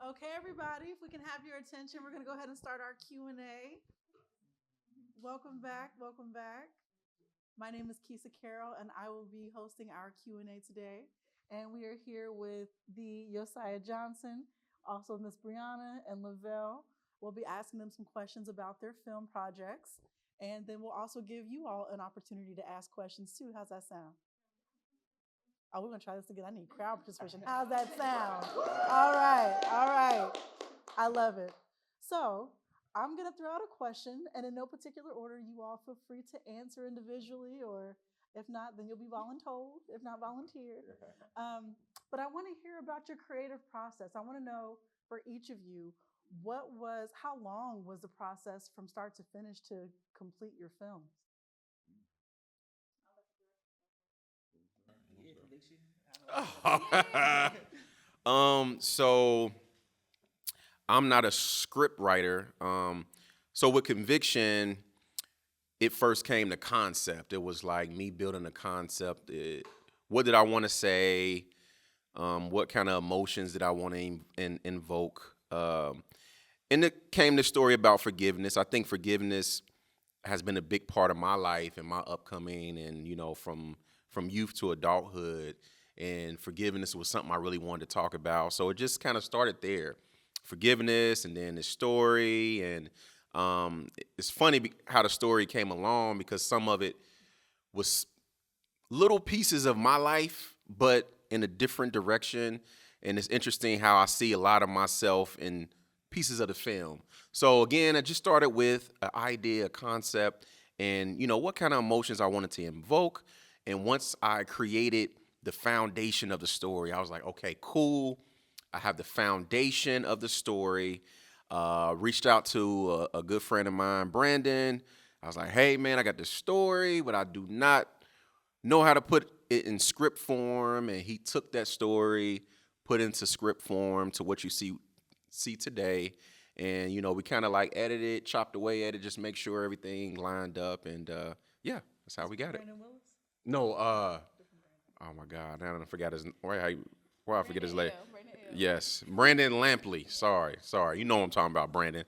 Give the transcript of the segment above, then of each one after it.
Okay, everybody, if we can have your attention, we're going to go ahead and start our Q&A. Welcome back. Welcome back. My name is Keisha Carroll, and I will be hosting our Q&A today. And we are here with the Yosiah Johnson, also Miss Breonna and Lovell. We'll be asking them some questions about their film projects. And then we'll also give you all an opportunity to ask questions too. How's that sound? Oh, we're gonna try this again. I need crowd participation. How's that sound? All right, all right. I love it. So I'm gonna throw out a question, and in no particular order, you all feel free to answer individually, or if not, then you'll be voluntold, if not volunteered. But I want to hear about your creative process. I want to know for each of you, how long was the process from start to finish to complete your films? So I'm not a script writer. So with Conviction, it first came to concept. It was like me building a concept. What did I want to say? What kind of emotions did I want to invoke? And it came the story about forgiveness. I think forgiveness has been a big part of my life and my upcoming, and from youth to adulthood. And forgiveness was something I really wanted to talk about. So it just kind of started there, forgiveness, and then the story. And it's funny how the story came along, because some of it was little pieces of my life, but in a different direction. And it's interesting how I see a lot of myself in pieces of the film. So again, I just started with an idea, a concept, and what kind of emotions I wanted to invoke. And once I created the foundation of the story, I was like, okay, cool. I have the foundation of the story. Reached out to a good friend of mine, Brandon. I was like, hey man, I got this story, but I do not know how to put it in script form. And he took that story, put into script form to what you see today. And we kind of like edited, chopped away at it, just make sure everything lined up. And yeah, that's how we got it. Brandon Willis? No, oh my God, I forgot his. Why I forget his name? Yes, Brandon Lampley. Sorry. You know what I'm talking about, Brandon.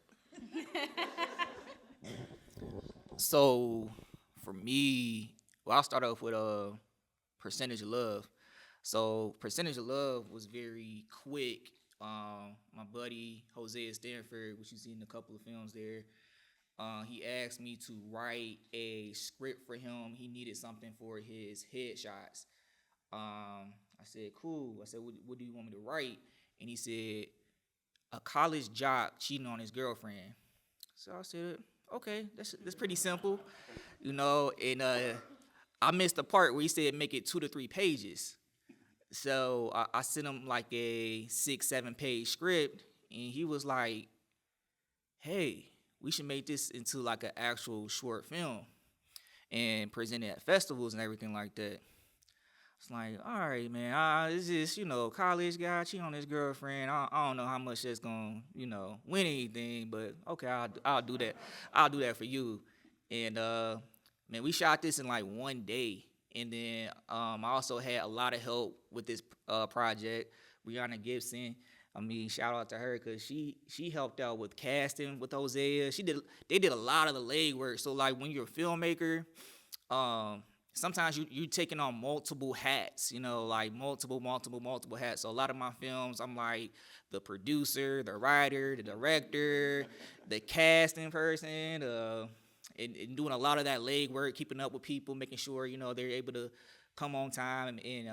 So for me, well, I'll start off with Percentage of Love. So Percentage of Love was very quick. My buddy Hosea Stanford, which you see in a couple of films there, he asked me to write a script for him. He needed something for his headshots. I said, cool. I said, what do you want me to write? And he said, a college jock cheating on his girlfriend. So I said, okay, that's pretty simple, And I missed the part where he said make it 2 to 3 pages. So I sent him like a 6-7 page script, and he was like, hey, we should make this into like an actual short film and present it at festivals and everything like that. It's like, all right, man, it's just, college guy cheating on his girlfriend. I don't know how much that's going to, win anything, but okay, I'll do that. I'll do that for you. And, man, we shot this in like one day. And then I also had a lot of help with this project. Breonna Gibson, shout out to her, because she helped out with casting with Hosea. They did a lot of the legwork. So like when you're a filmmaker, sometimes you're taking on multiple hats, like multiple hats. So a lot of my films, I'm like the producer, the writer, the director, the casting person, and doing a lot of that legwork, keeping up with people, making sure, they're able to come on time, and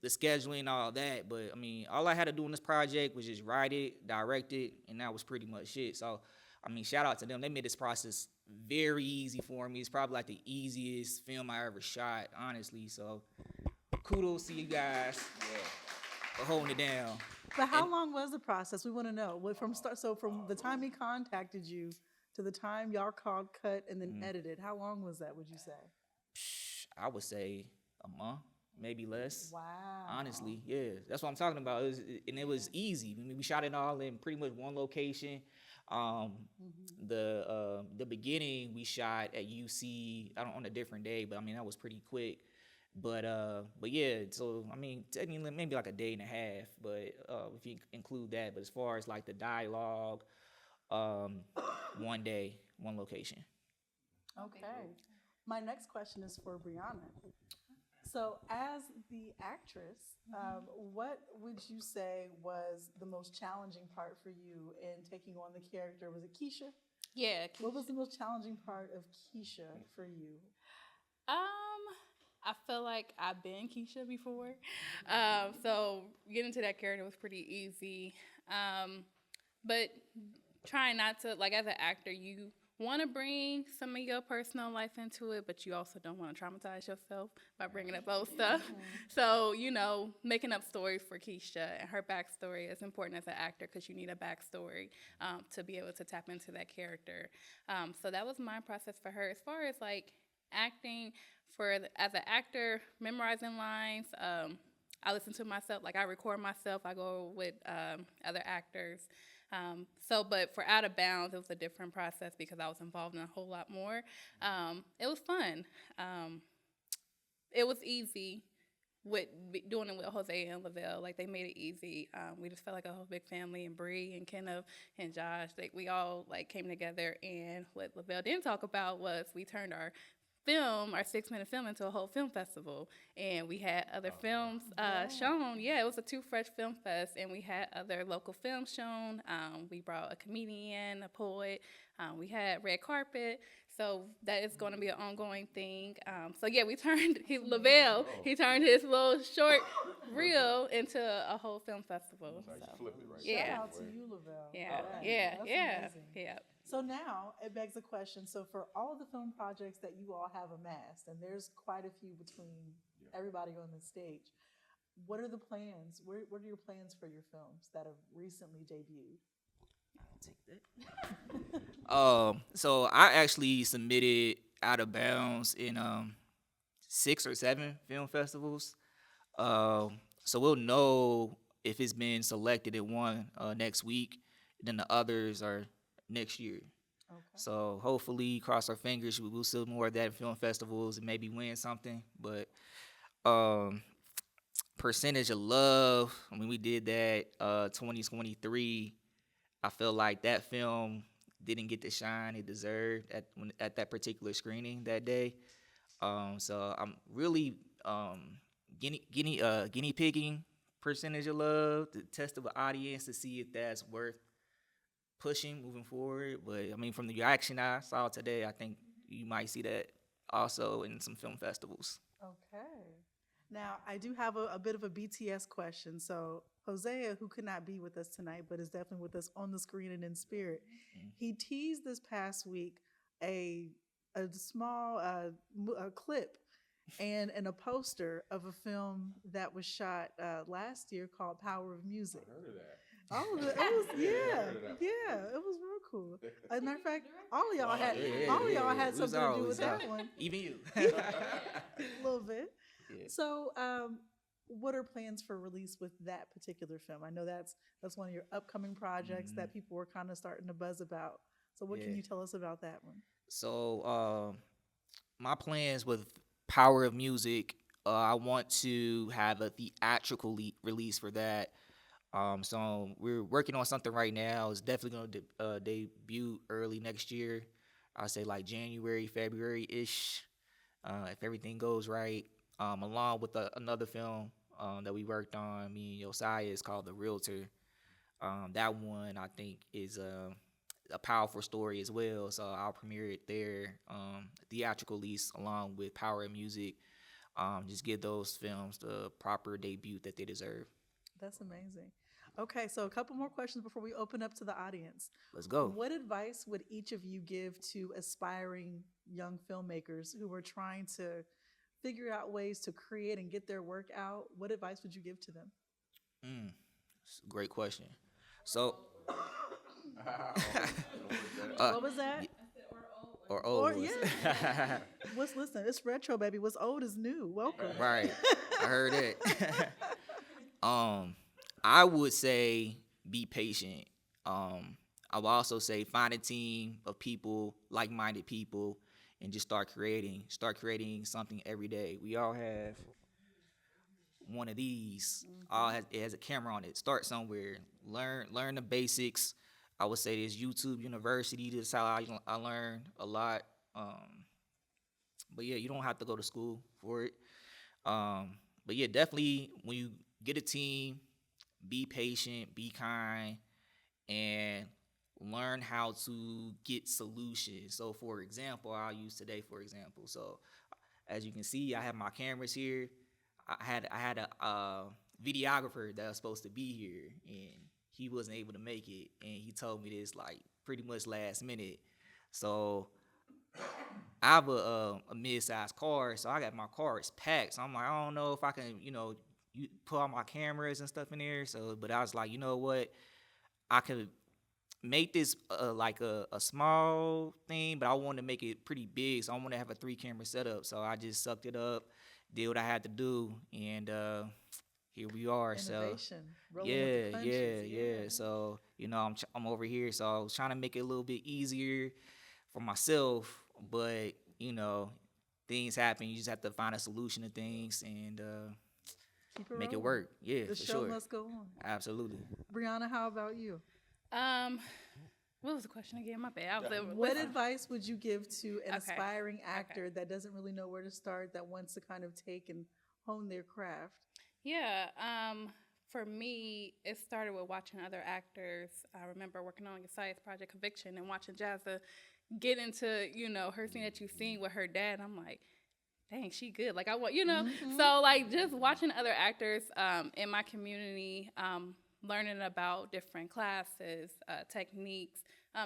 the scheduling and all that. But, all I had to do in this project was just write it, direct it, and that was pretty much it. So, shout out to them. They made this process very easy for me. It's probably like the easiest film I ever shot, honestly. So, kudos to you guys for holding it down. But how long was the process? We want to know. From the time he contacted you to the time y'all called, cut, and then edited, how long was that, would you say? I would say a month, maybe less. Wow. Honestly, yeah. That's what I'm talking about. It was easy. We shot it all in pretty much one location. The beginning we shot at UC, on a different day, but that was pretty quick. But yeah, so I mean, technically maybe like a day and a half, but if you include that, but as far as like the dialogue, um, one day, one location. Okay. My next question is for Brianna. So, as the actress, what would you say was the most challenging part for you in taking on the character? Was it Keisha? Yeah. What was the most challenging part of Keisha for you? I feel like I've been Keisha before, so getting to that character was pretty easy. But trying not to, like, as an actor, you want to bring some of your personal life into it, but you also don't want to traumatize yourself by bringing up old stuff. So, making up stories for Keisha and her backstory is important as an actor because you need a backstory to be able to tap into that character. So that was my process for her. As far as, like, acting as an actor, memorizing lines, I listen to myself, like I record myself, I go with other actors. But for Out of Bounds, it was a different process because I was involved in a whole lot more. It was fun. It was easy doing it with Jose and Lovell. Like, they made it easy. We just felt like a whole big family, and Bree and Kenneth and Josh, we all like came together. And what Lovell didn't talk about was we turned our 6-minute film into a whole film festival, and we had other films shown. Yeah, it was a Too Fresh Film Fest, and we had other local films shown. We brought a comedian, a poet. We had red carpet, so that is going to be an ongoing thing. We turned Lovell. He turned his little short reel into a whole film festival. Shout out to you, Lovell. Yeah, That's amazing. yeah. So now it begs a question. So for all of the film projects that you all have amassed, and there's quite a few between everybody on the stage, what are the plans? What are your plans for your films that have recently debuted? I'll take that. So I actually submitted Out of Bounds in 6 or 7 film festivals. So we'll know if it's been selected in one next week. Then the others are next year. Okay. So hopefully, cross our fingers, we'll see more of that in film festivals and maybe win something. But Percentage of Love, I mean, we did that 2023. I feel like that film didn't get the shine it deserved at that particular screening that day. So I'm really guinea pigging Percentage of Love to test the audience to see if that's worth pushing moving forward. But I mean, from the reaction I saw today, I think you might see that also in some film festivals. Okay. Now, I do have a bit of a BTS question. So Hosea, who could not be with us tonight, but is definitely with us on the screen and in spirit, he teased this past week a small a clip and a poster of a film that was shot last year called Power of Music. I heard of that. Oh, it was it was real cool. As a matter of fact, all of y'all had something to do with that one. Even you. A little bit. Yeah. So, what are plans for release with that particular film? I know that's one of your upcoming projects that people were kind of starting to buzz about. So, what can you tell us about that one? So, my plans with Power of Music, I want to have a theatrical release for that. So we're working on something right now. It's definitely going to debut early next year. I'll say like January, February-ish, if everything goes right. Along with another film that we worked on, me and Yosiah, is called The Realtor. That one, I think, is a powerful story as well. So I'll premiere it there, theatrical release along with Power of Music. Just give those films the proper debut that they deserve. That's amazing. Okay, so a couple more questions before we open up to the audience. Let's go. What advice would each of you give to aspiring young filmmakers who are trying to figure out ways to create and get their work out? What advice would you give to them? It's a great question. So, what was that? Or old. Listen, it's retro, baby. What's old is new. Welcome. Right. I heard it. I would say be patient. I would also say find a team of people, like-minded people, and just start creating something every day. We all have one of these. It has a camera on it. Start somewhere. Learn the basics. I would say this YouTube University. This is how I learned a lot. But yeah, you don't have to go to school for it. But yeah, definitely when you get a team, be patient, be kind, and learn how to get solutions. So for example, I'll use today for example. So as you can see, I have my cameras here. I had a videographer that was supposed to be here, and he wasn't able to make it, and he told me this like pretty much last minute. So I have a mid-sized car, so I got my car, it's packed. So I'm like, I don't know if I can, put all my cameras and stuff in there. So, but I was like, you know what, I could make this like a small thing, but I want to make it pretty big. So I want to have a 3-camera setup. So I just sucked it up, did what I had to do, and here we are. Innovation. So yeah. So I'm over here. So I was trying to make it a little bit easier for myself, but things happen. You just have to find a solution to things and make it work. Yeah, the for show sure. must go on. Absolutely. Brianna, how about you? What was the question again? My bad. What advice would you give to an aspiring actor that doesn't really know where to start, that wants to kind of take and hone their craft? Yeah. For me, it started with watching other actors. I remember working on Yosiah's project Conviction and watching Jazza get into, her scene that you've seen with her dad. I'm like, dang, she good. Like, I want, So, like, just watching other actors in my community, learning about different classes, techniques,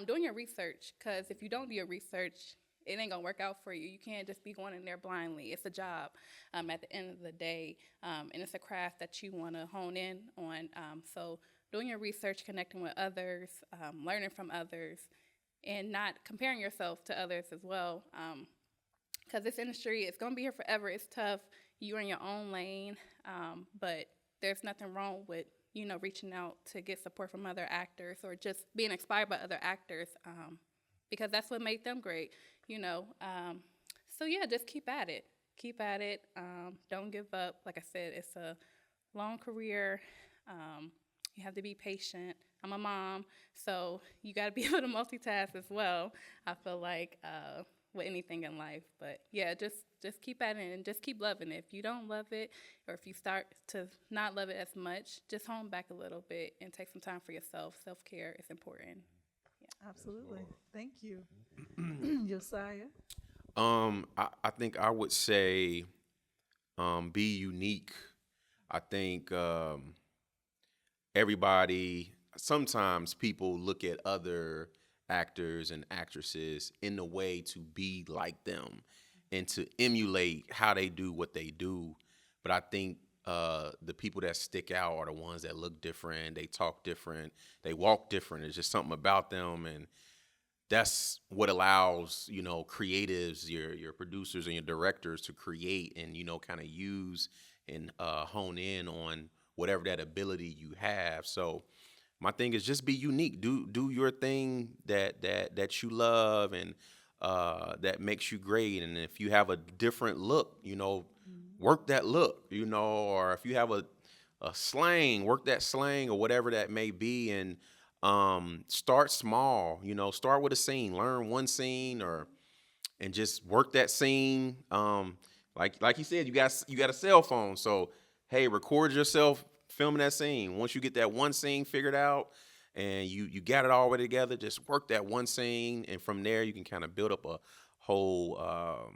doing your research. Because if you don't do your research, it ain't gonna work out for you. You can't just be going in there blindly. It's a job at the end of the day, and it's a craft that you want to hone in on. So doing your research, connecting with others, learning from others, and not comparing yourself to others as well. Because this industry is gonna be here forever. It's tough. You're in your own lane, but there's nothing wrong with reaching out to get support from other actors or just being inspired by other actors, because that's what made them great. So yeah, just keep at it. Don't give up. Like I said, it's a long career. You have to be patient. I'm a mom, so you got to be able to multitask as well. I feel like with anything in life, but yeah, just keep at it and just keep loving it. If you don't love it, or if you start to not love it as much, just hone back a little bit and take some time for yourself. Self-care is important. Absolutely. Thank you. Yosiah? I think I would say be unique. I think sometimes people look at other actors and actresses in a way to be like them and to emulate how they do what they do. But I think the people that stick out are the ones that look different, they talk different, they walk different. There's just something about them, and that's what allows creatives, your producers and your directors to create and kind of use and hone in on whatever that ability you have. So my thing is just be unique. Do your thing that you love and that makes you great. And if you have a different look, work that look, or if you have a slang, work that slang or whatever that may be. And start small, start with a scene, learn one scene and just work that scene. Like you said, you got a cell phone. So, hey, record yourself filming that scene. Once you get that one scene figured out and you got it all ready together, just work that one scene. And from there, you can kind of build up a whole,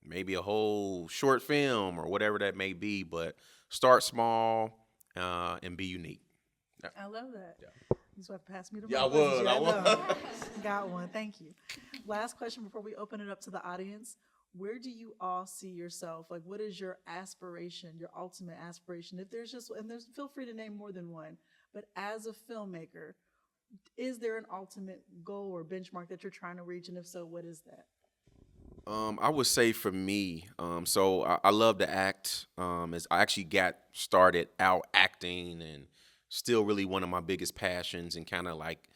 maybe a whole short film or whatever that may be. But start small and be unique. Yeah. I love that. Yeah. You have to pass me the mic. I would. Got one. Thank you. Last question before we open it up to the audience. Where do you all see yourself? Like, what is your aspiration, your ultimate aspiration? If there's feel free to name more than one, but as a filmmaker, is there an ultimate goal or benchmark that you're trying to reach? And if so, what is that? I would say for me, so I love to act. As I actually got started out acting and still really one of my biggest passions and kind of like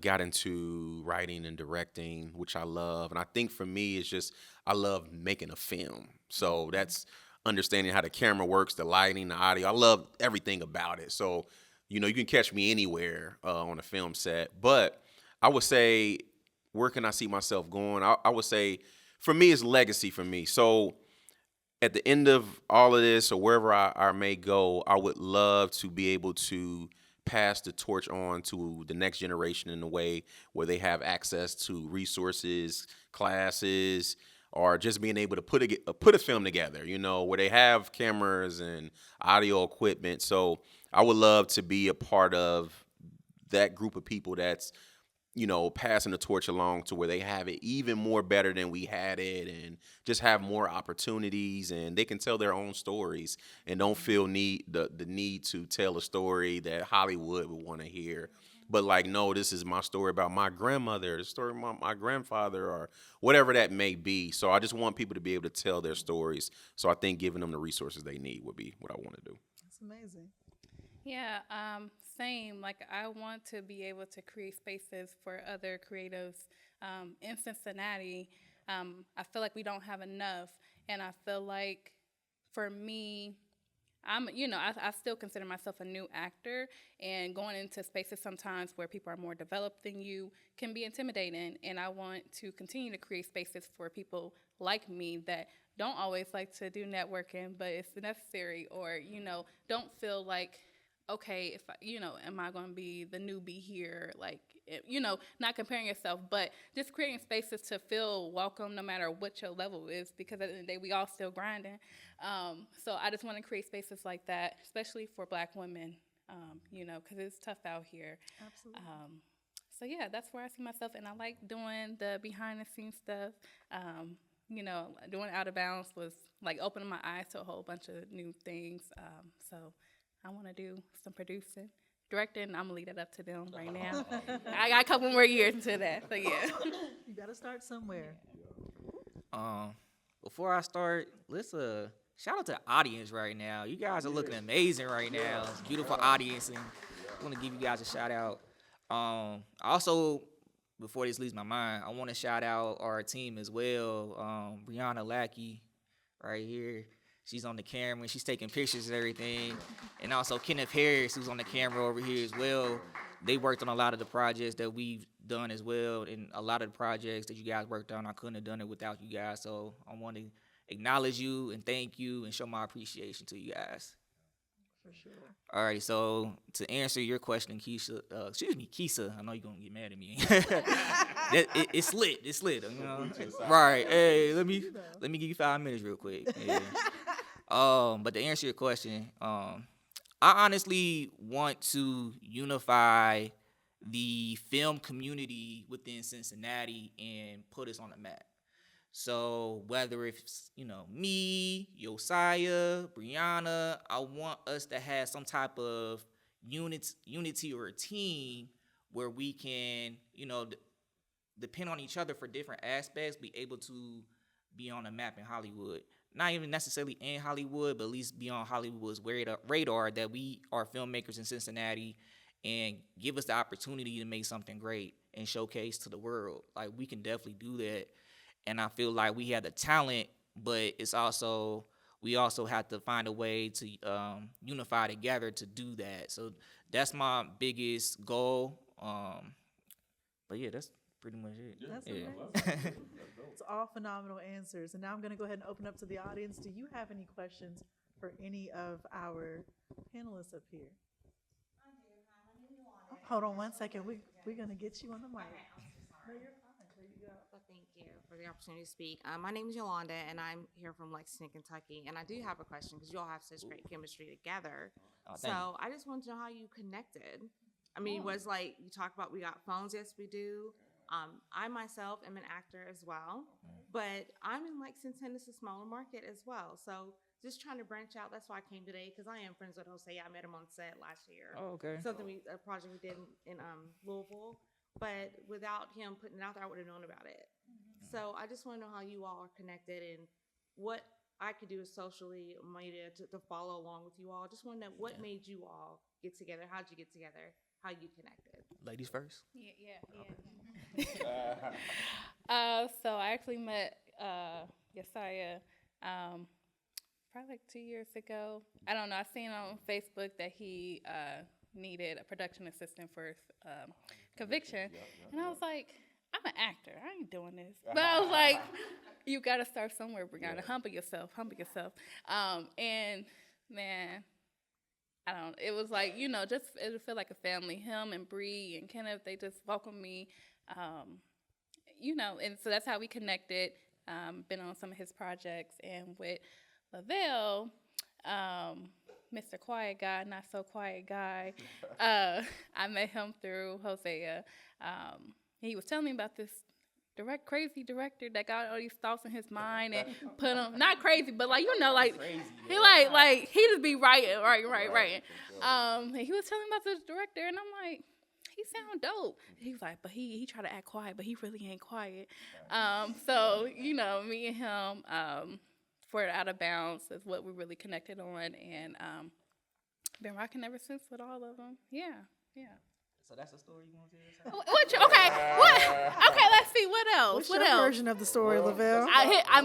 got into writing and directing, which I love. And I think for me, it's just I love making a film. So that's understanding how the camera works, the lighting, the audio. I love everything about it. So, you can catch me anywhere on a film set. But I would say, where can I see myself going? I would say, for me, it's legacy for me. So at the end of all of this, or wherever I may go, I would love to be able to pass the torch on to the next generation in a way where they have access to resources, classes, or just being able to put a film together, where they have cameras and audio equipment. So I would love to be a part of that group of people that's passing the torch along to where they have it even more better than we had it, and just have more opportunities, and they can tell their own stories and don't feel the need to tell a story that Hollywood would want to hear. But like, no, this is my story about my grandmother, the story about my grandfather, or whatever that may be. So I just want people to be able to tell their stories. So I think giving them the resources they need would be what I want to do. That's amazing. Yeah, same. Like, I want to be able to create spaces for other creatives in Cincinnati. I feel like we don't have enough, and I feel like for me, I still consider myself a new actor, and going into spaces sometimes where people are more developed than you can be intimidating, and I want to continue to create spaces for people like me that don't always like to do networking, but it's necessary, or, don't feel like, okay, if am I going to be the newbie here? Like, not comparing yourself, but just creating spaces to feel welcome no matter what your level is, because at the end of the day, we all still grinding. So I just want to create spaces like that, especially for Black women, because it's tough out here. Absolutely. So yeah, that's where I see myself, and I like doing the behind the scenes stuff. Doing Out of Bounds was like opening my eyes to a whole bunch of new things. So I want to do some producing. Directing, I'm going to leave that up to them right now. I got a couple more years into that, so yeah. You got to start somewhere. Before I start, let's shout out to the audience right now. You guys are looking amazing right now. It's a beautiful audience, and I want to give you guys a shout out. Also, before this leaves my mind, I want to shout out our team as well. Breonna Lackey right here. She's on the camera. She's taking pictures and everything. And also Kenneth Harris, who's on the camera over here as well. They worked on a lot of the projects that we've done as well. And a lot of the projects that you guys worked on, I couldn't have done it without you guys. So I want to acknowledge you and thank you and show my appreciation to you guys. For sure. All right, so to answer your question, Kisa, I know you're going to get mad at me. It's lit. Right. Hey, let me give you 5 minutes real quick. Yeah. But to answer your question, I honestly want to unify the film community within Cincinnati and put us on the map. So whether it's, me, Yosiah, Breonna, I want us to have some type of unity or a team where we can, depend on each other for different aspects, be able to be on the map in Hollywood. Not even necessarily in Hollywood, but at least be on Hollywood's radar that we are filmmakers in Cincinnati, and give us the opportunity to make something great and showcase to the world. Like, we can definitely do that. And I feel like we have the talent, but we also have to find a way to unify together to do that. So that's my biggest goal. But yeah, that's pretty much it. That's yeah. amazing. It's all phenomenal answers. And now I'm going to go ahead and open up to the audience. Do you have any questions for any of our panelists up here? Hold on one second. We're going to get you on the mic. No, you're fine. There you go. Well, thank you for the opportunity to speak. My name is Yolanda, and I'm here from Lexington, Kentucky. And I do have a question because you all have such great chemistry together. So I just want to know how you connected. I mean, it was like you talk about we got phones. Yes, we do. I myself am an actor as well, but I'm in Lexington. It's a smaller market as well. So just trying to branch out. That's why I came today, because I am friends with Yosiah. I met him on set last year. Oh, okay. A project we did in Louisville. But without him putting it out there, I would have known about it. So I just want to know how you all are connected and what I could do socially media to follow along with you all. Just want to know what made you all get together. How'd you get together? How you connected? Ladies first. So I actually met Yosiah probably like 2 years ago. I don't know. I seen on Facebook that he needed a production assistant for his conviction, and I was like, I'm an actor. I ain't doing this. But I was like, you got to start somewhere, Breonna. Humble yourself. And man, I don't. It was like, just it would feel like a family. Him and Bree and Kenneth, they just welcomed me. And so that's how we connected. Been on some of his projects, and with Lovell, Mr. Quiet Guy, not so quiet guy. I met him through Hosea. He was telling me about this crazy director that got all these thoughts in his mind and put them, not crazy, but like, crazy, he just be writing. And he was telling me about this director, and I'm like, he sound dope. He was like, but he try to act quiet, but he really ain't quiet. So, me and him, for Out of Bounds is what we really connected on, and been rocking ever since with all of them. Yeah. So that's the story you want to tell? Okay, let's see. What else? What's your version of the story, Lovell?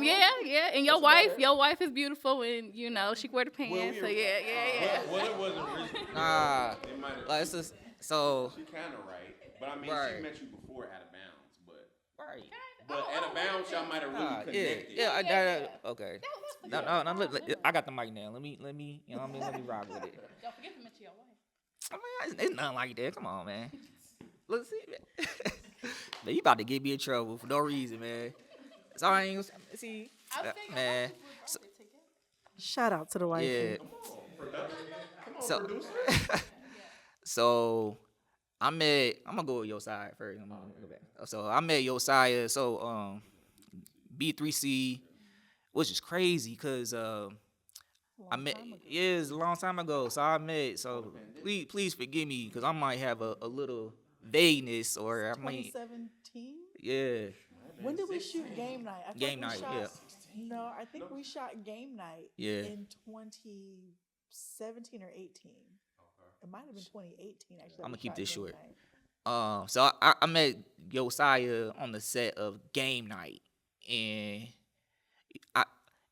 Yeah. And your wife is beautiful, and she wear the pants. So yeah. Well, it wasn't really. Nah, like it's just so. She kind of right, but I mean, Right. she met you before Out of Bounds, but. Right. But Out of Bounds, y'all might have really connected. Okay. No. Look, I got the mic now. Let me. Let me rock with it. Don't forget to mention your wife. I mean, it's nothing like that. Come on, man. Look, see, man. Man, you about to get me in trouble for no reason, man. So I ain't gonna see, man. Shout out to the wife. Yeah. So I'm gonna go with Yosiah first. I'm gonna go back. So I met Yosiah. So B3C, which is crazy because I met it's a long time ago. So I met. So please forgive me because I might have a little vagueness or I might. 2017. Yeah. When did we shoot Game Night? I Game Night. Yeah. No, I think we shot Game Night. Yeah. In 2017 or 18. It might have been 2018 actually. I'm gonna keep this short. Night. So I met Yosiah on the set of Game Night, and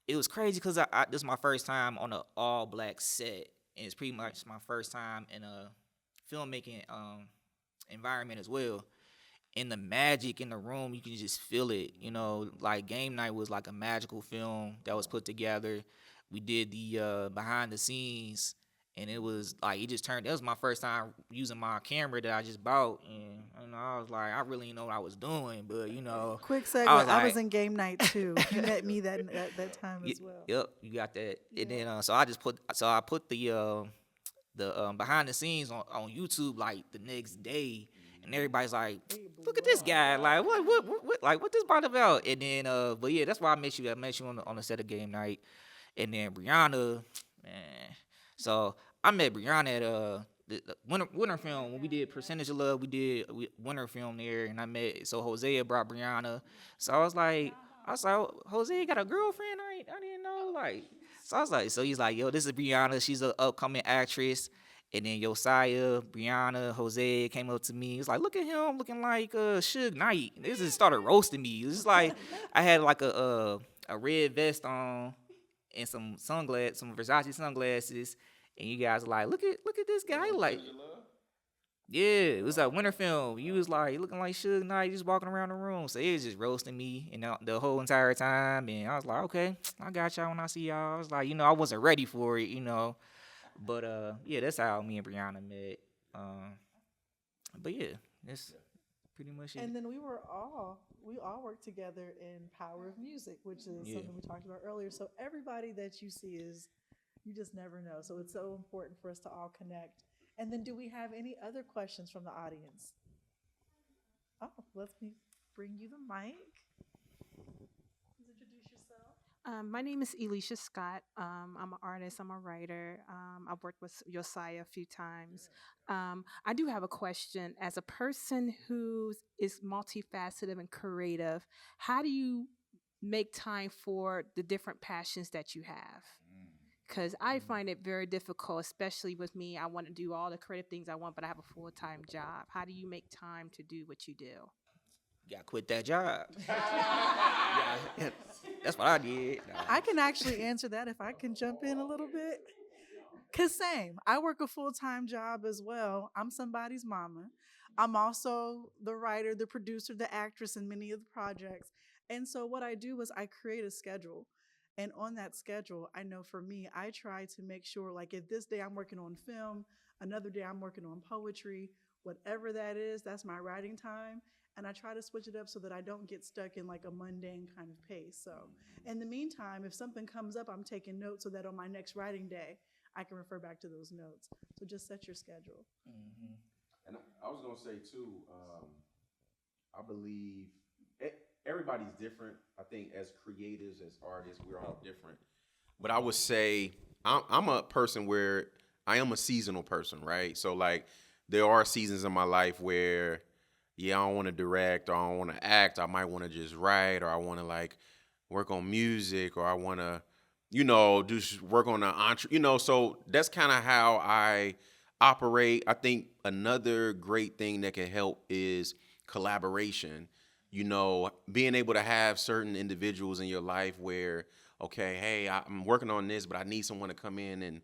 it was crazy because this is my first time on an all black set, and it's pretty much my first time in a filmmaking environment as well. And the magic in the room, you can just feel it. Like Game Night was like a magical film that was put together. We did the behind the scenes. And it was like, that was my first time using my camera that I just bought. And I was like, I really didn't know what I was doing, but Quick segue, I was in Game Night too. You met me that time as well. Yep, you got that. Yeah. And then, I put the behind the scenes on YouTube like the next day. And everybody's like, look at this guy. Like, what this about? And then, but yeah, that's why I met you. I met you on the set of Game Night. And then Breonna, man. So I met Breonna at the winter film when we did Percentage of Love. We did winter film there, and so Hosea brought Breonna. So I was like, Hosea got a girlfriend? I didn't know. So he's like, yo, this is Breonna. She's an upcoming actress. And then Yosiah, Breonna, Hosea came up to me. He was like, look at him looking like Suge Knight. This just started roasting me. It was just like I had like a red vest on and some sunglasses, some Versace sunglasses, and you guys were like, look at this guy, like, yeah, it was a winter film. You was like looking like Suge Knight, just walking around the room. So it was just roasting me and the whole entire time, and I was like, okay, I got y'all when I see y'all. I was like, I wasn't ready for it, but yeah, that's how me and Breonna met. But yeah, that's pretty much it. And then we all worked together in Power of Music, which is something we talked about earlier. So everybody that you see you just never know. So it's so important for us to all connect. And then do we have any other questions from the audience? Oh, let me bring you the mic. Please introduce yourself. My name is Elisha Scott. I'm an artist. I'm a writer. I've worked with Yosiah a few times. I do have a question. As a person who is multifaceted and creative, how do you make time for the different passions that you have? Because I find it very difficult, especially with me. I want to do all the creative things I want, but I have a full-time job. How do you make time to do what you do? You gotta quit that job. Yeah, that's what I did. Nah. I can actually answer that if I can jump in a little bit. Cause same, I work a full-time job as well. I'm somebody's mama. I'm also the writer, the producer, the actress in many of the projects. And so what I do is I create a schedule. And on that schedule, I know for me, I try to make sure, like, if this day I'm working on film, another day I'm working on poetry, whatever that is, that's my writing time. And I try to switch it up so that I don't get stuck in like a mundane kind of pace. So in the meantime, if something comes up, I'm taking notes so that on my next writing day, I can refer back to those notes. So just set your schedule. Mm-hmm. And I was gonna say too, I believe everybody's different. I think as creatives, as artists, we're all different. But I would say I'm a person where I am a seasonal person, right? So like there are seasons in my life where, yeah, I don't want to direct or I don't want to act. I might want to just write, or I want to like work on music, or I want to, just work on so that's kind of how I operate. I think another great thing that can help is collaboration. Being able to have certain individuals in your life where, okay, hey, I'm working on this, but I need someone to come in and,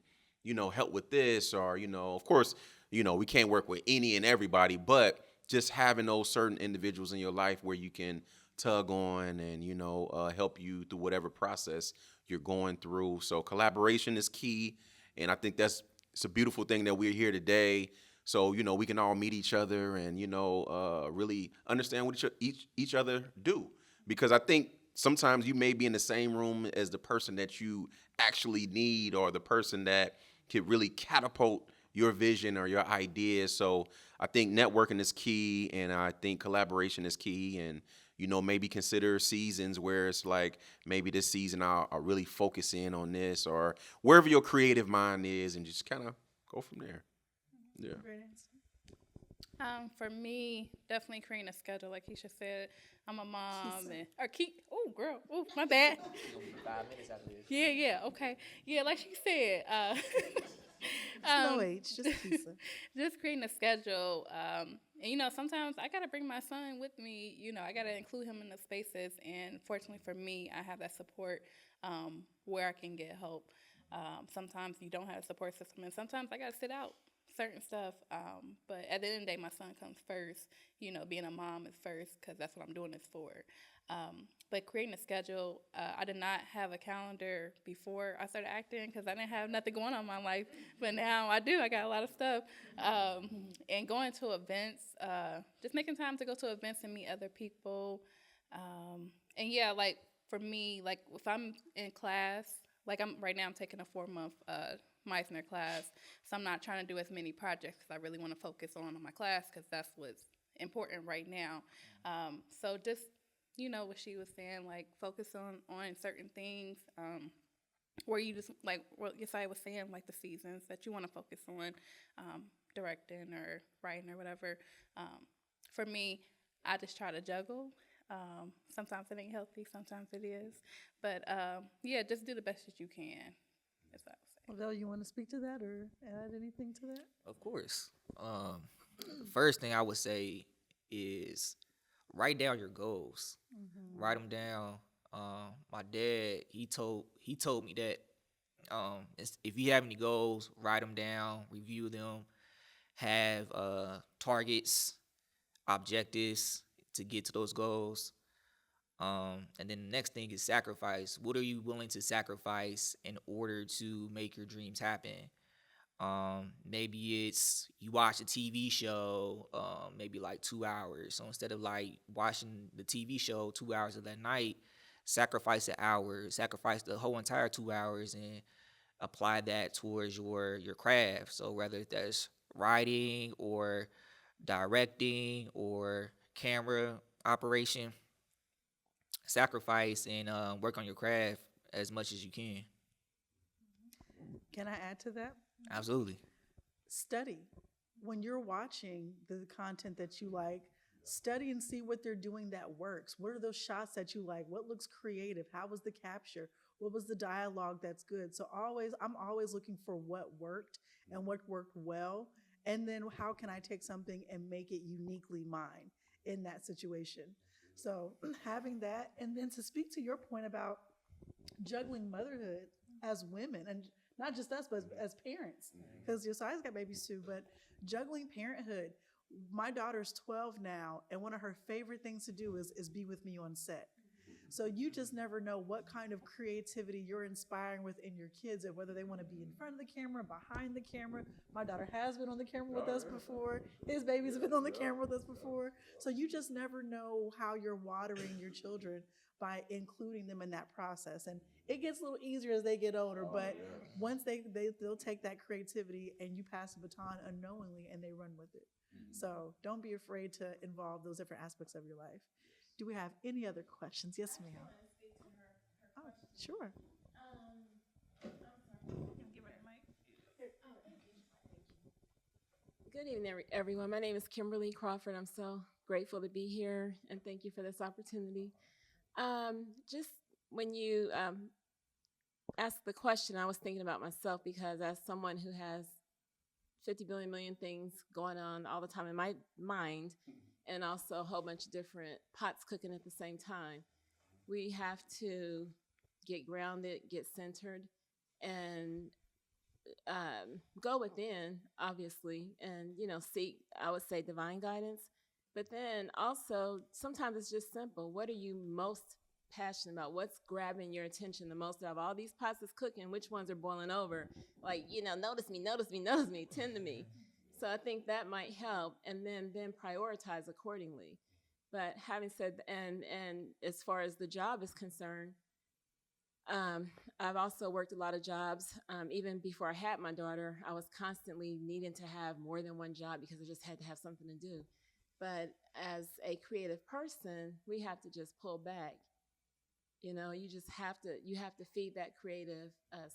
help with this, or, of course, we can't work with any and everybody, but just having those certain individuals in your life where you can tug on and, help you through whatever process you're going through. So collaboration is key. And I think it's a beautiful thing that we're here today. So, we can all meet each other and, really understand what each other do. Because I think sometimes you may be in the same room as the person that you actually need, or the person that could really catapult your vision or your ideas. So I think networking is key, and I think collaboration is key. And, maybe consider seasons where it's like, maybe this season I'll really focus in on this, or wherever your creative mind is, and just kind of go from there. Yeah. Great answer. For me, definitely creating a schedule. Like Keisha said, I'm a mom. My bad. 5 minutes after this. Yeah, okay. Yeah, like she said. No H, just Kisa. Just creating a schedule. And, sometimes I got to bring my son with me. I got to include him in the spaces. And fortunately for me, I have that support where I can get help. Sometimes you don't have a support system, and sometimes I got to sit out certain stuff. But at the end of the day, my son comes first. Being a mom is first, because that's what I'm doing this for. But creating a schedule, I did not have a calendar before I started acting, because I didn't have nothing going on in my life. But now I do. I got a lot of stuff. And going to events, just making time to go to events and meet other people. And yeah, like for me, like if I'm in class, like right now I'm taking a 4-month Meisner class, so I'm not trying to do as many projects because I really want to focus on my class, because that's what's important right now. So just, what she was saying, like focus on certain things, where you just, like what Yosiah was saying, like the seasons that you want to focus on, directing or writing or whatever. For me, I just try to juggle. Sometimes it ain't healthy, sometimes it is. But yeah, just do the best that you can. That's what I would say. Lovell, you want to speak to that or add anything to that? Of course. The first thing I would say is write down your goals. Mm-hmm. Write them down. My dad, he told me that if you have any goals, write them down, review them, have targets, objectives to get to those goals. And then the next thing is sacrifice. What are you willing to sacrifice in order to make your dreams happen? Maybe it's you watch a TV show, maybe like 2 hours. So instead of like watching the TV show 2 hours of that night, sacrifice an hour, sacrifice the whole entire 2 hours, and apply that towards your craft. So whether that's writing or directing or camera operation, sacrifice and work on your craft as much as you can. Can I add to that? Absolutely. Study. When you're watching the content that you like, study and see what they're doing that works. What are those shots that you like? What looks creative? How was the capture? What was the dialogue that's good? So I'm always looking for what worked and what worked well. And then how can I take something and make it uniquely mine in that situation? So having that, and then to speak to your point about juggling motherhood as women, and not just us, but as parents, because Josiah's got babies too, but juggling parenthood. My daughter's 12 now, and one of her favorite things to do is be with me on set. So you just never know what kind of creativity you're inspiring within your kids, and whether they want to be in front of the camera, behind the camera. My daughter has been on the camera with us before. His babies have been on the camera with us before. So you just never know how you're watering your children by including them in that process. And it gets a little easier as they get older, but once they'll take that creativity and you pass the baton unknowingly and they run with it. So don't be afraid to involve those different aspects of your life. Do we have any other questions? Yes, ma'am. Oh, sure. Good evening, everyone. My name is Kimberly Crawford. I'm so grateful to be here, and thank you for this opportunity. Just when you asked the question, I was thinking about myself, because as someone who has 50 million things going on all the time in my mind, and also a whole bunch of different pots cooking at the same time, we have to get grounded, get centered, and go within, obviously, and, seek, I would say, divine guidance. But then also, sometimes it's just simple. What are you most passionate about? What's grabbing your attention the most out of all these pots that's cooking? Which ones are boiling over? Like, notice me, tend to me. So I think that might help, and then prioritize accordingly. But having said, and as far as the job is concerned, I've also worked a lot of jobs. Even before I had my daughter, I was constantly needing to have more than one job because I just had to have something to do. But as a creative person, we have to just pull back. You just have to feed that creative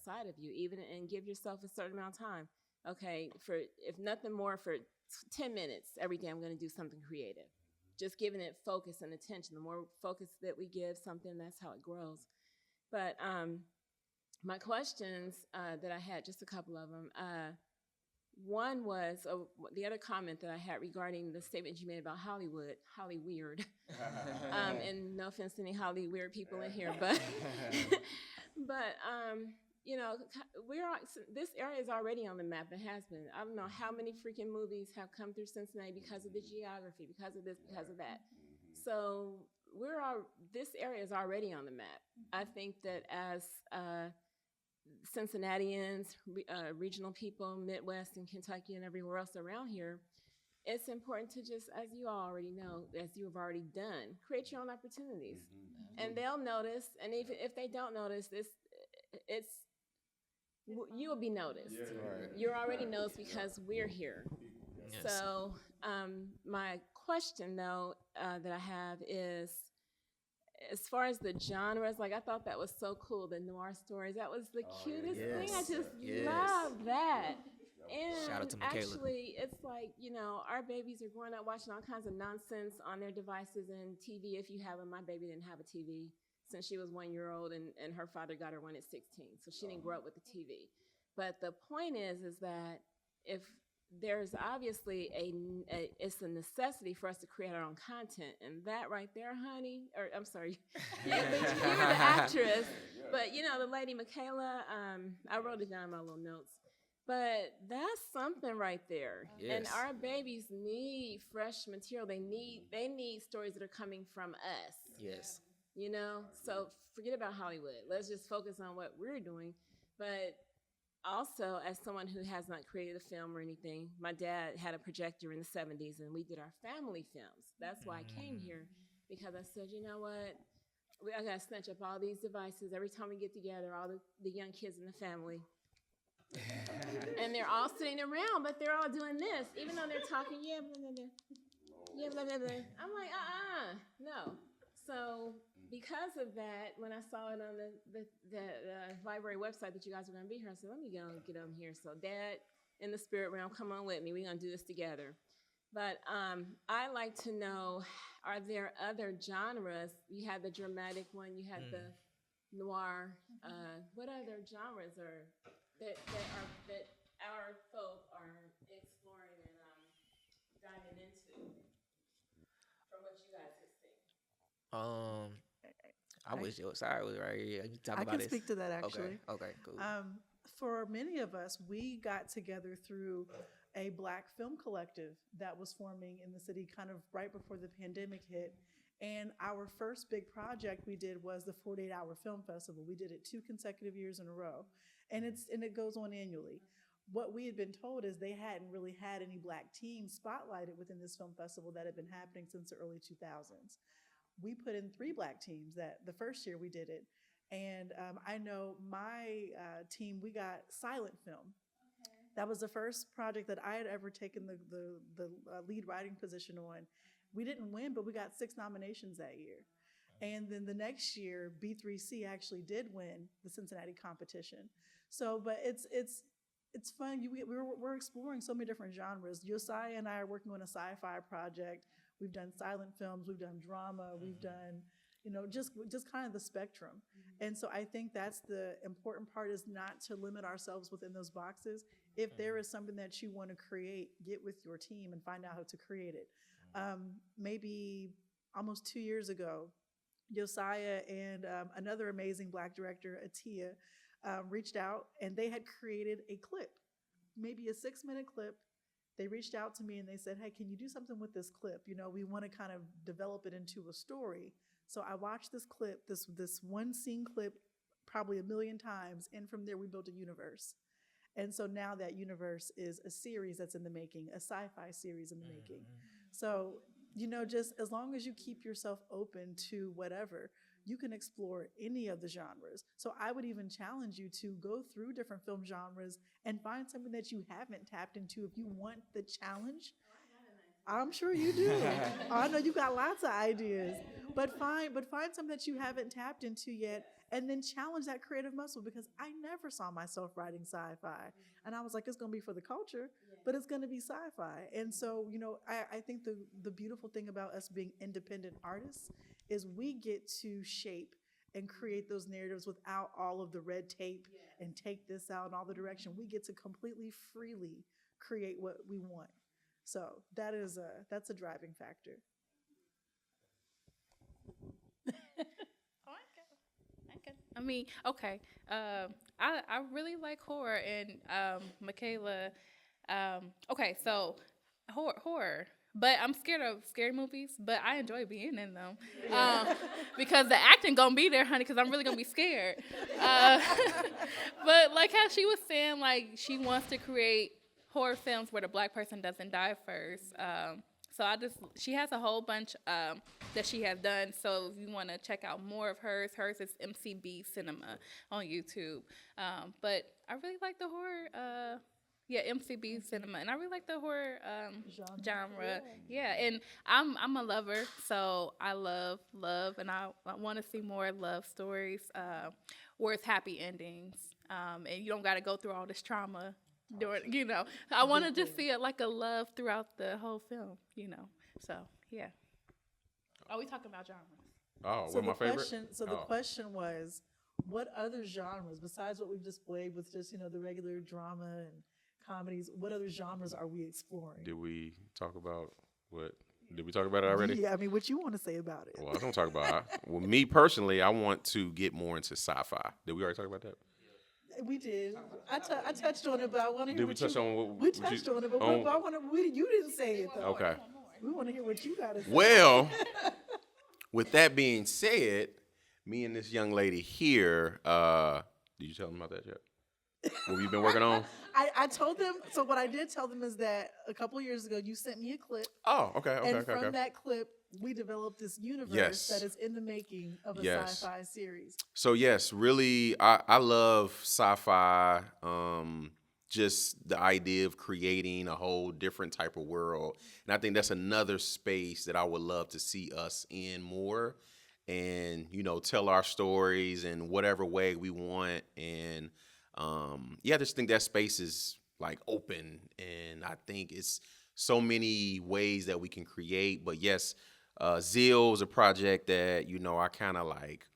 side of you, even, and give yourself a certain amount of time. Okay, if nothing more, for 10 minutes every day, I'm going to do something creative. Just giving it focus and attention. The more focus that we give something, that's how it grows. But my questions that I had, just a couple of them. One was the other comment that I had regarding the statement you made about Hollywood, Holly weird. And no offense to any Holly weird people in here, but this area is already on the map. It has been. I don't know how many freaking movies have come through Cincinnati because of the geography, because of this, because of that. So this area is already on the map. I think that as Cincinnatians, regional people, Midwest and Kentucky and everywhere else around here, it's important to just, as you all already know, as you have already done, create your own opportunities. And they'll notice, and even if they don't notice, you will be noticed. Right. You're already noticed because we're here. Yes. So my question, though, that I have is, as far as the genres, like, I thought that was so cool, the noir stories. That was the cutest thing. I just love that. And shout out to Michaela. Actually, it's like, our babies are growing up watching all kinds of nonsense on their devices and TV. If you have them, my baby didn't have a TV since she was 1 year old, and her father got her one at 16. So she didn't grow up with the TV. But the point is that if there's obviously it's a necessity for us to create our own content, and that right there, honey, or I'm sorry, you were the actress, but the lady Michaela, I wrote it down in my little notes, but that's something right there. Yes. And our babies need fresh material. They need stories that are coming from us. Yes. So forget about Hollywood. Let's just focus on what we're doing. But also, as someone who has not created a film or anything, my dad had a projector in the 70s, and we did our family films. That's why I came here, because I said, you know what? I got to snatch up all these devices every time we get together, all the young kids in the family. And they're all sitting around, but they're all doing this, even though they're talking, yeah, blah, blah, blah. Yeah, blah, blah, blah. I'm like, no. So because of that, when I saw it on the library website that you guys were going to be here, I said, let me go and get on here. So Dad, in the spirit realm, come on with me. We're going to do this together. But I like to know, are there other genres? You had the dramatic one. You had noir. What other genres are that our folk are exploring and diving into from what you guys have seen? I wish Yosiah was right here. You talk I about can this. speak to that actually. Okay, cool. For many of us, we got together through a Black film collective that was forming in the city kind of right before the pandemic hit. And our first big project we did was the 48-hour film festival. We did it 2 consecutive years in a row, and it goes on annually. What we had been told is they hadn't really had any Black teams spotlighted within this film festival that had been happening since the early 2000s. We put in 3 Black teams that the first year we did it. And I know my team, we got silent film. That was the first project that I had ever taken the lead writing position on. We didn't win, but we got 6 nominations that year. And then the next year, B3C actually did win the Cincinnati competition. So, but it's fun. We're exploring so many different genres. Yosiah and I are working on a sci-fi project. We've done silent films. We've done drama. We've done, just kind of the spectrum. And so I think that's the important part, is not to limit ourselves within those boxes. If there is something that you want to create, get with your team and find out how to create it. Maybe almost 2 years ago, Yosiah and another amazing Black director, Atia, reached out, and they had created a clip, maybe a 6-minute clip. They reached out to me and they said, hey, can you do something with this clip? We want to kind of develop it into a story. So I watched this clip, this one scene clip, probably 1 million times. And from there, we built a universe. And so now that universe is a series that's in the making, a sci-fi series in the making. So, just as long as you keep yourself open to whatever, you can explore any of the genres. So I would even challenge you to go through different film genres and find something that you haven't tapped into. If you want the challenge, I'm sure you do. I know you got lots of ideas, but find something that you haven't tapped into yet, and then challenge that creative muscle, because I never saw myself writing sci-fi. And I was like, it's going to be for the culture, but it's going to be sci-fi. And so, I think the beautiful thing about us being independent artists is we get to shape and create those narratives without all of the red tape and take this out and all the direction. We get to completely freely create what we want. So that's a driving factor. I mean, okay. I really like horror, and Michaela. Okay, so horror. But I'm scared of scary movies, but I enjoy being in them. Because the acting gonna be there, honey, because I'm really gonna be scared. But like how she was saying, like she wants to create horror films where the Black person doesn't die first. So she has a whole bunch that she has done. So if you want to check out more of hers is MCB Cinema on YouTube. But I really like the horror. MCB Cinema, and I really like the horror genre. Yeah, and I'm a lover, so I love, and I want to see more love stories where it's happy endings, and you don't got to go through all this trauma. I want to just see it like a love throughout the whole film. So yeah. Are we talking about genres? Oh, So my favorite? The question was, what other genres besides what we've displayed with just the regular drama and comedies, what other genres are we exploring? Did we talk about it already? Yeah, I mean, what you want to say about it? Well, I don't talk about it. Well, me personally, I want to get more into sci-fi. Did we already talk about that? We did. I touched on it, but I want to hear Did we touch on what we touched on it, but you didn't say it though. Okay. We want to hear what you got to say. Well, with that being said, me and this young lady here, did you tell them about that yet? What you've been working on? I told them. So what I did tell them is that a couple of years ago, you sent me a clip. Oh, okay. And from that clip, we developed this universe that is in the making of a sci-fi series. So yes, really, I love sci-fi. Just the idea of creating a whole different type of world, and I think that's another space that I would love to see us in more, and tell our stories in whatever way we want, and I just think that space is like open, and I think it's so many ways that we can create. But yes, Zeal is a project that I kind of like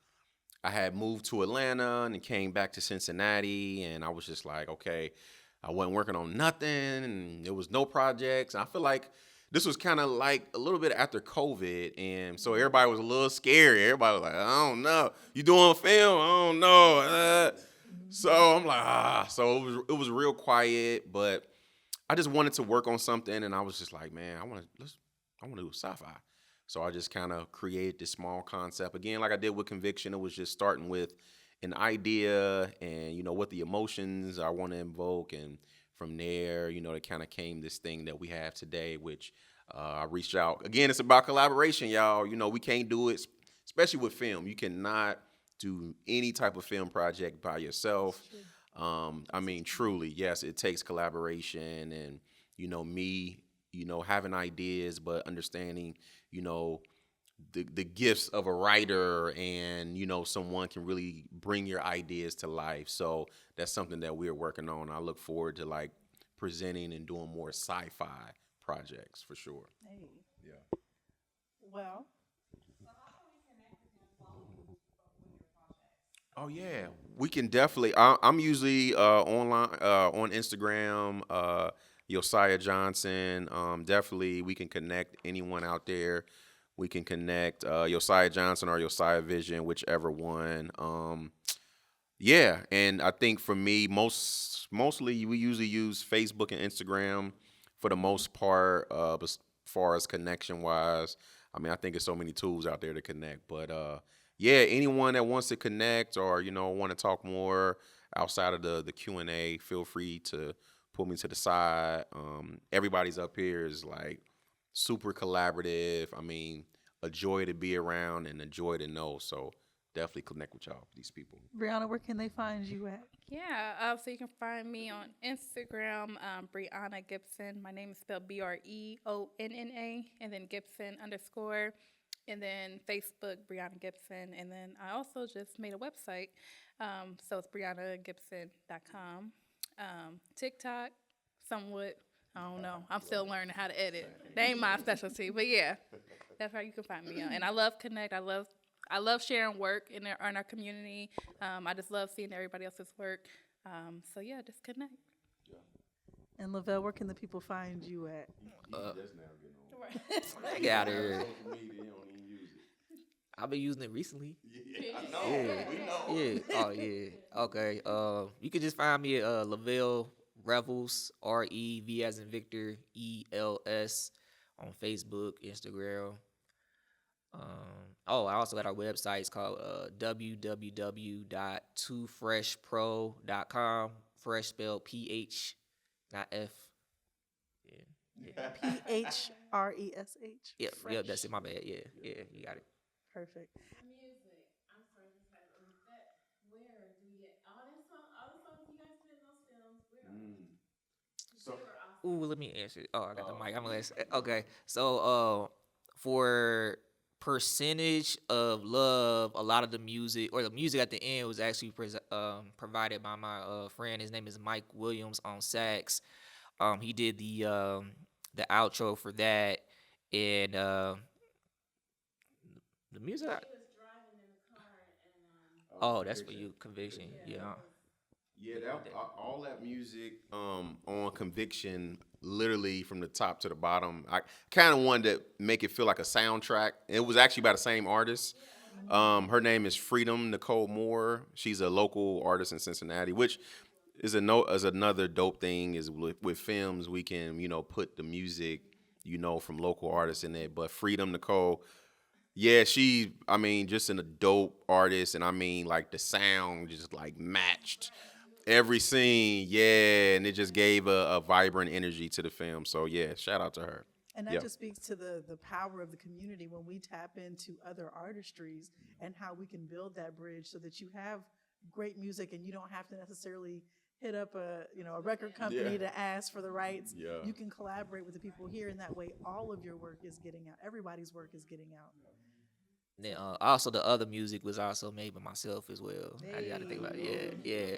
I had moved to Atlanta and came back to Cincinnati, and I was just like, okay, I wasn't working on nothing, and there was no projects. I feel like this was kind of like a little bit after COVID, and so everybody was a little scary. Everybody was like, I don't know, you doing film? I don't know. So I'm like, So it was real quiet, but I just wanted to work on something, and I was just like, man, I want to do sci-fi. So I just kind of created this small concept. Again, like I did with Conviction, it was just starting with an idea and, what the emotions I want to invoke. And from there, it kind of came this thing that we have today, which I reached out. Again, it's about collaboration, y'all. We can't do it, especially with film. You cannot do any type of film project by yourself. Truly, yes, it takes collaboration and, me, having ideas, but understanding, the gifts of a writer and, someone can really bring your ideas to life. So that's something that we're working on. I look forward to like presenting and doing more sci-fi projects for sure. Hey. Yeah. Well, Oh yeah, we can definitely. I'm usually online on Instagram. Yosiah Johnson. Definitely, we can connect anyone out there. We can connect Yosiah Johnson or Yosiah Vision, whichever one. Yeah, and I think for me, mostly we usually use Facebook and Instagram for the most part. As far as connection wise, I think there's so many tools out there to connect. But yeah, anyone that wants to connect or want to talk more outside of the Q&A, feel free to pull me to the side. Everybody's up here is like super collaborative. A joy to be around and a joy to know. So definitely connect with y'all, these people. Breonna, where can they find you at? Yeah, so you can find me on Instagram, Breonna Gibson. My name is spelled Breonna, and then Gibson _, and then Facebook, Breonna Gibson, and then I also just made a website, so it's BreonnaGibson.com. TikTok, somewhat, I don't know. I'm still learning how to edit. That ain't my specialty, but yeah, that's how you can find me on. And I love Connect. I love sharing work in our community. I just love seeing everybody else's work. So yeah, just connect. And Lovell, where can the people find you at? Get out of here. I've been using it recently. Yeah, I know. We know. Yeah. Oh, yeah. Okay. You can just find me at Lovell Revels, REV as in Victor, ELS on Facebook, Instagram. I also got our website. It's called www.twofreshpro.com. Fresh spelled PH, not F. Yeah. PHRESH. Yep, that's it. My bad. Yeah, you got it. Perfect. Music. I'm sorry, just had that. Where do we get all the songs you guys put in those films? Where? So, Ooh, let me answer. Oh, I got the mic. I'm gonna answer. Okay, so for percentage of love, a lot of the music at the end was actually provided by my friend. His name is Mike Williams on sax. He did the outro for that, and the music. He was driving in the car and Oh, that's for you, Conviction. Yeah. Yeah, all that music on Conviction, literally from the top to the bottom. I kind of wanted to make it feel like a soundtrack. It was actually by the same artist. Her name is Freedom Nicole Moore. She's a local artist in Cincinnati, which is another dope thing is with films we can put the music from local artists in it. But Freedom Nicole. Yeah, she, just a dope artist, and like the sound just like matched every scene, yeah, and it just gave a vibrant energy to the film. So yeah, shout out to her. And that just speaks to the power of the community when we tap into other artistries and how we can build that bridge so that you have great music and you don't have to necessarily hit up a record company to ask for the rights. Yeah. You can collaborate with the people here, and that way all of your work is getting out. Everybody's work is getting out. Then also the other music was also made by myself as well. I got to think about it. Yeah.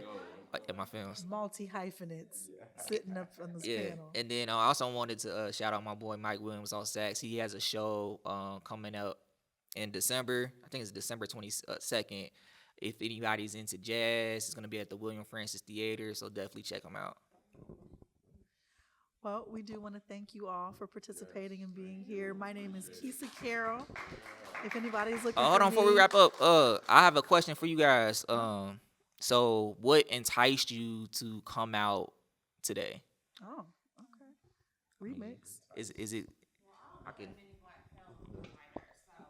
In my films. Multi-hyphenates sitting up on this panel. And then I also wanted to shout out my boy Mike Williams on sax. He has a show coming out in December. I think it's December 22nd. if anybody's into jazz, it's going to be at the William Francis Theater, so definitely check them out. Well, we do want to thank you all for participating and being here. My name is Keisha Carroll. If anybody's looking Hold on, before we wrap up, I have a question for you guys. So what enticed you to come out today? Oh, okay. Remix. Is it? I can. Black film writer, so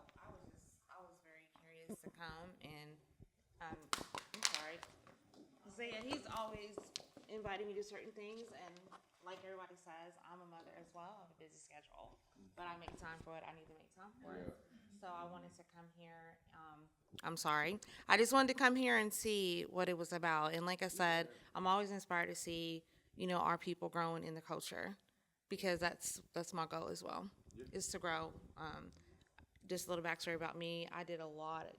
I was very curious to come and I'm sorry. So yeah, he's always inviting me to certain things, and like everybody says, I'm a mother as well. I have a busy schedule, but I make time for what I need to make time for. So I wanted to come here. I'm sorry. I just wanted to come here and see what it was about. And like I said, I'm always inspired to see, our people growing in the culture, because that's my goal as well, is to grow. Just a little backstory about me. I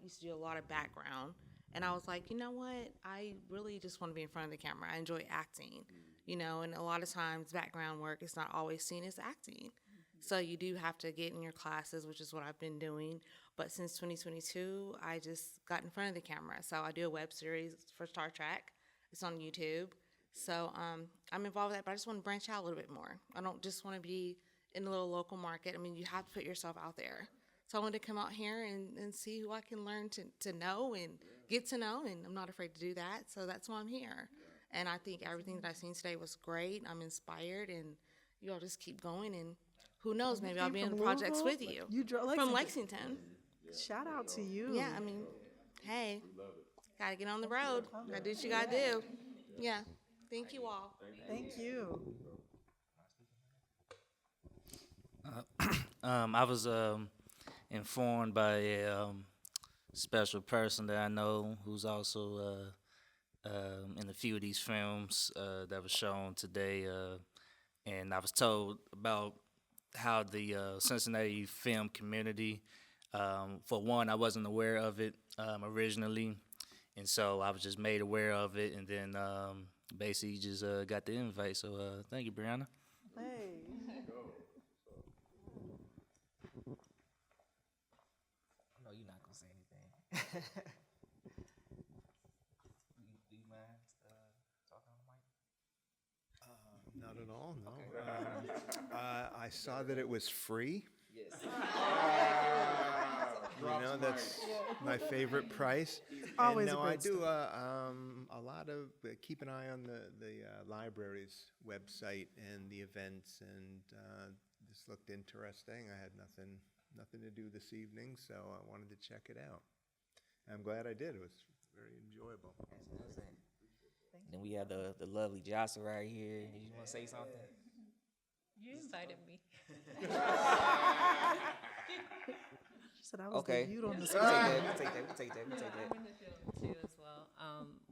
used to do a lot of background. And I was like, you know what? I really just want to be in front of the camera. I enjoy acting, and a lot of times background work is not always seen as acting. So you do have to get in your classes, which is what I've been doing. But since 2022, I just got in front of the camera. So I do a web series for Star Trek. It's on YouTube. So I'm involved with that, but I just want to branch out a little bit more. I don't just want to be in a little local market. I mean, you have to put yourself out there. So I wanted to come out here and see who I can learn to know and get to know, and I'm not afraid to do that. So that's why I'm here. And I think everything that I've seen today was great. I'm inspired, and you all just keep going, and who knows, maybe I'll be in the projects with you. From Lexington. Shout out to you. Yeah, I mean, hey, gotta get on the road. Gotta do what you gotta do. Yeah, thank you all. Thank you. I was informed by a special person that I know who's also in a few of these films that was shown today, and I was told about how the Cincinnati film community, for one, I wasn't aware of it originally, and so I was just made aware of it, and then basically just got the invite. So thank you, Breonna. Hey. No, you're not gonna say anything. Do you mind talking on the mic? Not at all, no. Okay. I saw that it was free. Yes. That's my favorite price. Always and a no, I great do a lot of keep an eye on the library's website and the events, and this looked interesting. I had nothing to do this evening, so I wanted to check it out. I'm glad I did. It was very enjoyable. Then we have the lovely Yosiah right here. Did you want to say something? You invited me. She said I was Okay. the mute on the We'll screen. take that. I'm in the film too as well.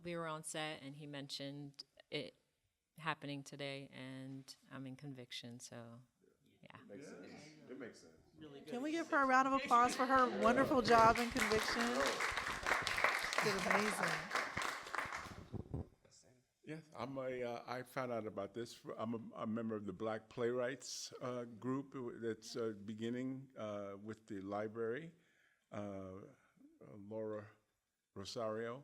We were on set and he mentioned it happening today, and I'm in Conviction, so yeah. It makes sense. Can we give her a round of applause for her wonderful job in Conviction? She did amazing. Yes, I found out about this. I'm a member of the Black Playwrights group that's beginning with the library, Laura Rosario,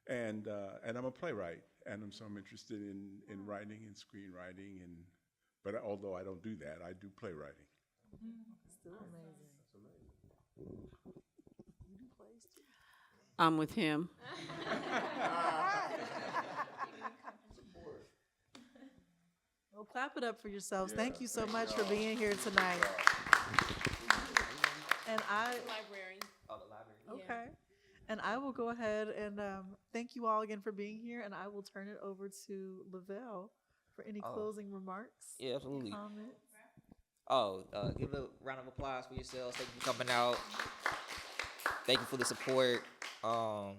and I'm a playwright, and so I'm interested in writing and screenwriting, but although I don't do that, I do playwriting. Still amazing. I'm with him. Well, clap it up for yourselves. Thank you so much for being here tonight. And Library. Oh, the library. okay. And I will go ahead and thank you all again for being here, and I will turn it over to Lovell for any closing remarks. Yeah, absolutely. Comments. Give a round of applause for yourselves. Thank you for coming out. Thank you for the support. So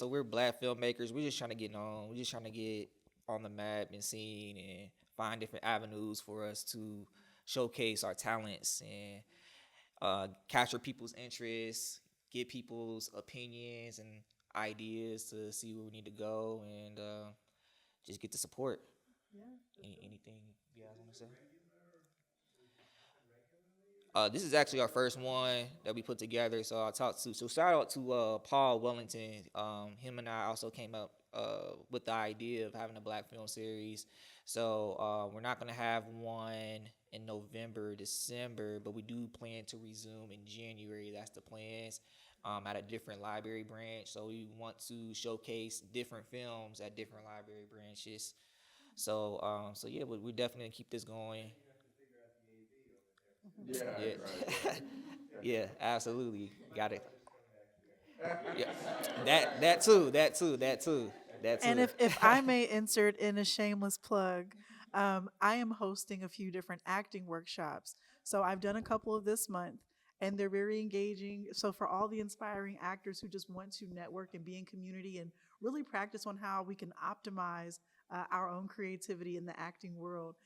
we're Black Filmmakers. We're just trying to get known. We're just trying to get on the map and seen and find different avenues for us to showcase our talents and capture people's interests, get people's opinions and ideas to see where we need to go, and just get the support. Yeah. Anything you guys want to say? This is actually our first one that we put together. So I talked to. So shout out to Paul Wellington. Him and I also came up with the idea of having a Black film series. So we're not gonna have one in November, December, but we do plan to resume in January. That's the plans. At a different library branch. So we want to showcase different films at different library branches. So yeah, we definitely keep this going. Yeah, yeah, absolutely, got it. Yeah, that too. And if I may insert in a shameless plug, I am hosting a few different acting workshops. So I've done a couple of this month, and they're very engaging. So for all the inspiring actors who just want to network and be in community and really practice on how we can optimize our own creativity in the acting world,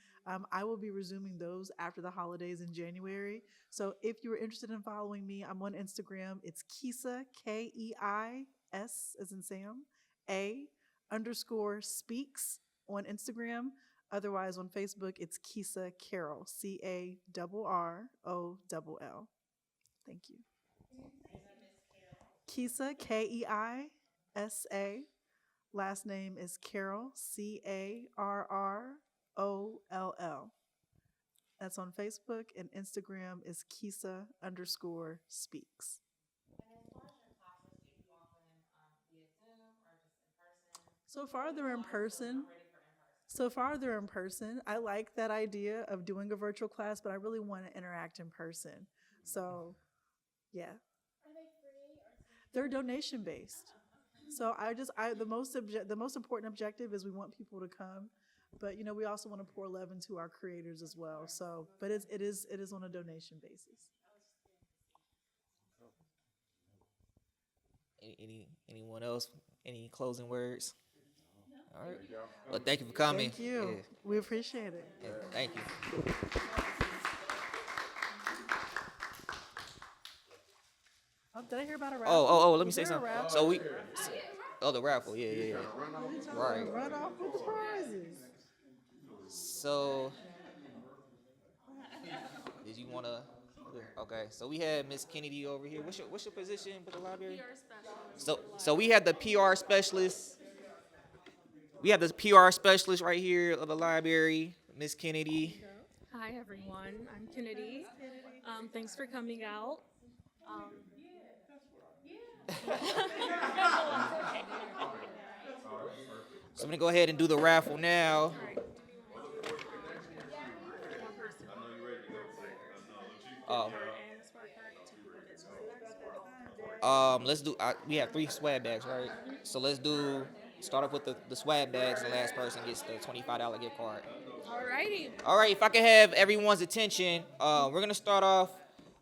I will be resuming those after the holidays in January. So if you're interested in following me, I'm on Instagram. It's Keisa, Keis, as in Sam, A_speaks on Instagram. Otherwise, on Facebook, it's Keisa Carroll, CARROLL. Thank you. Keisa, Keisa. Last name is Carroll, CARROLL. That's on Facebook, and Instagram is Keisa_speaks. So far, they're in person. I like that idea of doing a virtual class, but I really want to interact in person. So, yeah. Are they free? They're donation based. So the most important objective is we want people to come, but we also want to pour love into our creators as well. So, but it is on a donation basis. Anyone else? Any closing words? All right. Well, thank you for coming. Thank you. Yeah. We appreciate it. Yeah, thank you. Did I hear about a raffle? Oh, let me Was say there a something. raffle? So the raffle, yeah. Right. Run off with the prizes. So, did you want to? Okay. So we had Miss Kennedy over here. What's your position with the library? PR specialist. So we had the PR specialist. We have the PR specialist right here of the library, Miss Kennedy. Hi everyone, I'm Kennedy. Thanks for coming out. So I'm gonna go ahead and do the raffle now. Let's do. We have 3 swag bags, right? So let's start off with the swag bags. The last person gets the $25 gift card. Alrighty. All right. If I can have everyone's attention, we're gonna start off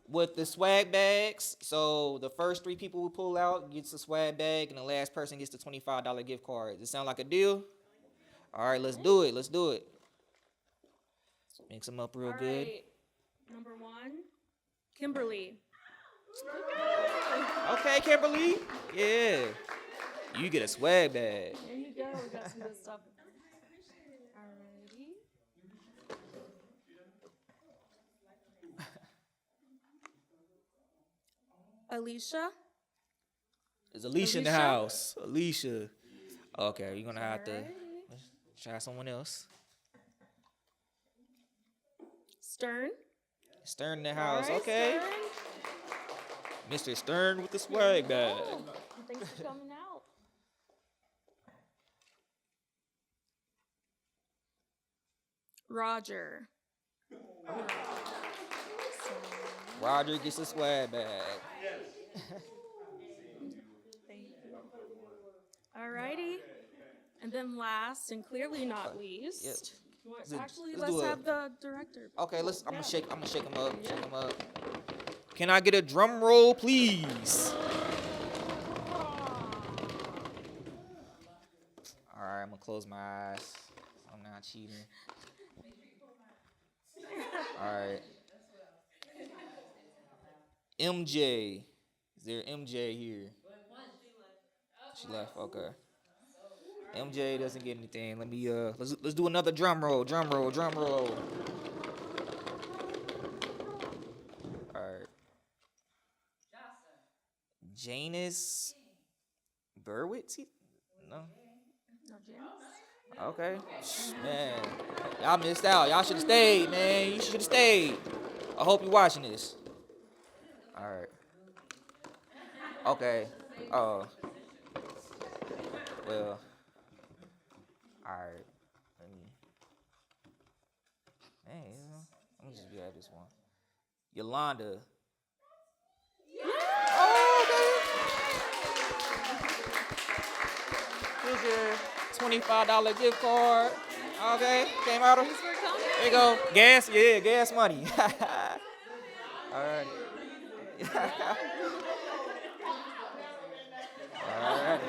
with the swag bags. So the first 3 people who pull out gets the swag bag, and the last person gets the $25 gift card. Does it sound like a deal? All right. Let's do it. Mix them up real good. Number 1, Kimberly. Okay, Kimberly. Yeah. You get a swag bag. There you go. We got some good stuff. Alrighty. Alicia. There's Alicia in the house. Alicia. Okay, you're gonna have to try someone else. Stern. Stern in the house. Right, Okay. Stern. Mr. Stern with the swag bag. Oh, thanks for coming out. Roger. Roger gets a swag bag. Thank you. Alrighty. And then last and clearly not least, let's have the director. Okay, I'm gonna shake him up. Can I get a drum roll, please? All right, I'm gonna close my eyes. I'm not cheating. All right. MJ. Is there MJ here? She left. Okay. MJ doesn't get anything. Let me let's do another drum roll. Janus Berwitz? No. No, Janice. Okay. Man, y'all missed out. Y'all should have stayed, man. You should have stayed. I hope you're watching this. All right. Okay. Well. All right. Let me just grab this one. Yolanda. Here's your $25 gift card. Okay, came out of. There you go. Gas, yeah, gas money. All right. All right.